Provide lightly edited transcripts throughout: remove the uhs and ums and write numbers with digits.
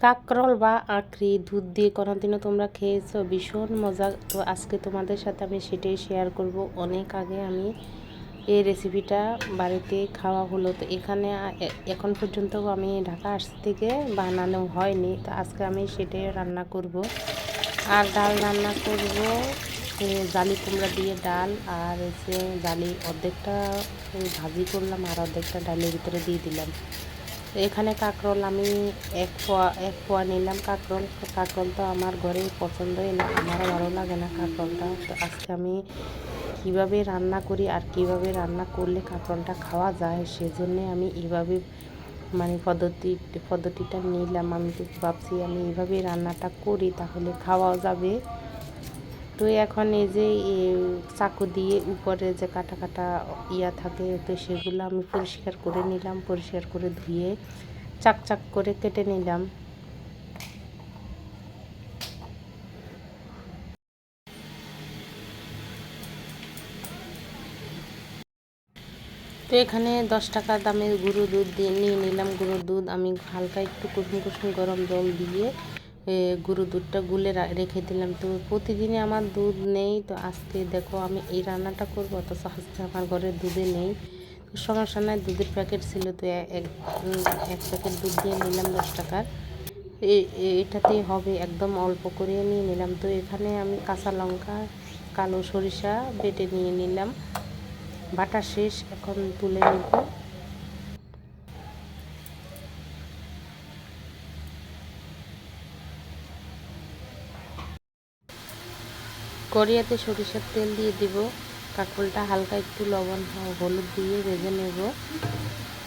কাঁকরোল বা আঁকড়ি দুধ দিয়ে কোনোদিনও তোমরা খেয়েছো, ভীষণ মজা। তো আজকে তোমাদের সাথে আমি সেটাই শেয়ার করব। অনেক আগে আমি এই রেসিপিটা বাড়িতে খাওয়া হলো, তো এখানে এখন পর্যন্ত আমি ঢাকা আসতে থেকে বানানো হয়নি। তো আজকে আমি সেটাই রান্না করব। আর ডাল রান্না করব, জালি কুমড়া দিয়ে ডাল, আর হচ্ছে জালি অর্ধেকটা ভাজি করলাম আর অর্ধেকটা ডালের ভিতরে দিয়ে দিলাম। এখানে কাঁকরোল আমি এক পোয়া নিলাম। কাঁকরোল তো আমার ঘরে পছন্দই না, আমারও ভালো লাগে না কাঁকরোলটা। তো আজকে আমি কীভাবে রান্না করি আর কিভাবে রান্না করলে কাঁকরোলটা খাওয়া যায়, সেজন্যে আমি এইভাবে মানে পদ্ধতিটা নিলাম। আমি তো ভাবছি আমি এইভাবে রান্নাটা করি তাহলে খাওয়াও যাবে। তো এখন এই যে চাকু দিয়ে উপরে যে কাটা কাটা থাকে, তো সেগুলো আমি পরিষ্কার করে নিলাম, পরিষ্কার করে ধুয়ে চাক চাক করে কেটে নিলাম। তো এখানে 10 টাকা দামের গুঁড়ো দুধ দিয়ে নিয়ে নিলাম। গুঁড়ো দুধ আমি হালকা একটু কুসুম কুসুম গরম জল দিয়ে গুঁড়ো দুধটা গুলে রেখে দিলাম। তো প্রতিদিনই আমার দুধ নেই, তো আজকে দেখো আমি এই রান্নাটা করবো, অথচ আজকে আমার ঘরে দুধে নেই। তো সমস্যা নাই, দুধের প্যাকেট ছিল, তো এক প্যাকেট দুধ দিয়ে নিলাম 10 টাকার। এটাতেই হবে, একদম অল্প করে নিয়ে নিলাম। তো এখানে আমি কাঁচা লঙ্কা, কালো সরিষা বেটে নিয়ে নিলাম। বাটা শেষ, এখন তুলে নেব। কড়াইতে সরিষার তেল দিয়ে দিব। কাঁকরোলটা হালকা একটু লবণ হলুদ দিয়ে ভেজে নেব,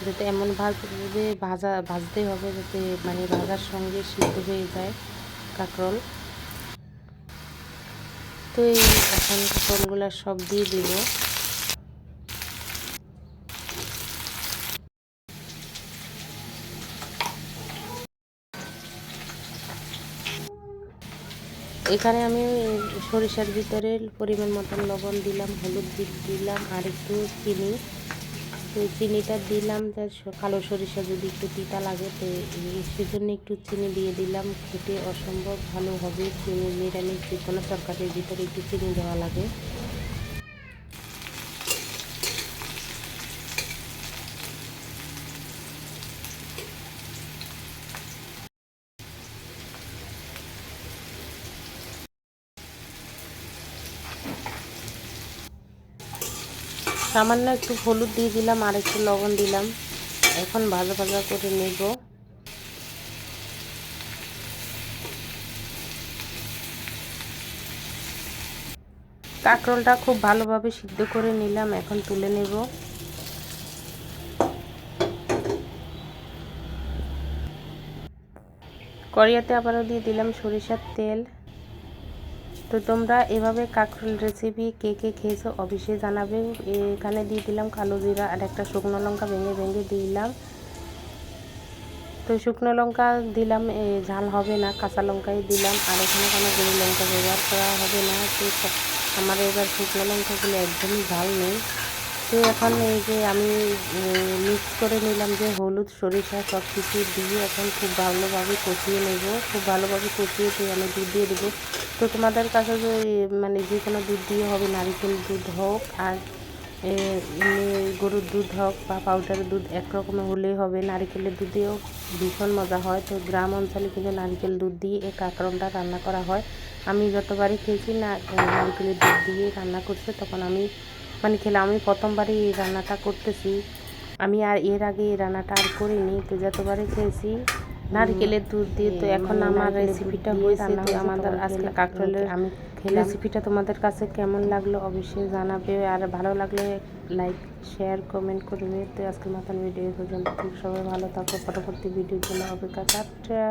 যাতে এমন ভাজতে হবে যাতে মানে ভাজার সঙ্গে সিদ্ধ হয়ে যায় কাঁকরোল। তো এই এখন কাঁকরোলগুলো সব দিয়ে দিব। এখানে আমি সরিষার ভিতরে পরিমাণ মতন লবণ দিলাম, হলুদ দিলাম আর একটু চিনি। তো চিনিটা দিলাম যে কালো সরিষা যদি একটু তিতা লাগে, তো সেজন্য একটু চিনি দিয়ে দিলাম। খেতে অসম্ভব ভালো হবে চিনি, নিরামিষ যে কোনো তরকারির ভিতরে একটু চিনি দেওয়া লাগে। সামান্য একটু হলুদ দিয়ে দিলাম আর একটু লবণ দিলাম। এখন ভাজা ভাজা করে নেব। কাঁকরোলটা খুব ভালোভাবে সিদ্ধ করে নিলাম, এখন তুলে নেব। কড়াইতে আবারও দিয়ে দিলাম সরিষার তেল। তো তোমরা এভাবে কাঁকরোল রেসিপি কে কে খেয়েছো অবশ্যই জানাবে। এখানে দিয়ে দিলাম কালো জিরা আর একটা শুকনো লঙ্কা ভেঙে ভেঙে দিলাম। তো শুকনো লঙ্কা দিলাম, ঝাল হবে না, কাঁচা লঙ্কাই দিলাম। আর এখানে কোনো গুঁড়ো লঙ্কা ব্যবহার করা হবে না। তো আমার এবার শুকনো লঙ্কাগুলো একদমই ঝাল নেই। তো এখন এই যে আমি মিক্স করে নিলাম যে হলুদ সরিষা সব কিছু দিয়ে এখন খুব ভালোভাবে কষিয়ে নেব। খুব ভালোভাবে কষিয়ে দিয়ে আমি দুধ দিয়ে দেবো। তো তোমাদের কাছে মানে যে কোনো দুধ দিয়ে হবে, নারকেল দুধ হোক আর গরুর দুধ হোক বা পাউডারের দুধ, একরকমের হলেই হবে। নারকেলের দুধেও ভীষণ মজা হয়। তো গ্রাম অঞ্চলে কিন্তু নারকেল দুধ দিয়ে এই কাঁকরোলটা রান্না করা হয়। আমি যতবারই খেয়েছি না নারকেলের দুধ দিয়ে রান্না করছে, তখন আমি মানে খেলাম। আমি প্রথমবারই এই রান্নাটা করতেছি, আমি আর এর আগে এই রান্নাটা আর করিনি। তো যতবারই খেয়েছি নারকেলের দুধ দিয়ে। তো এখন আমার রেসিপিটা হয়েছে। তো আমাদের আজকে কাঁকরোলের আমি রেসিপিটা তোমাদের কাছে কেমন লাগলো অবশ্যই জানাবে, আর ভালো লাগলে লাইক শেয়ার কমেন্ট করবে। তো আজকের মতন ভিডিও পর্যন্ত, সবাই ভালো থাকো, পরবর্তী ভিডিওর জন্য অপেক্ষা। টাটা।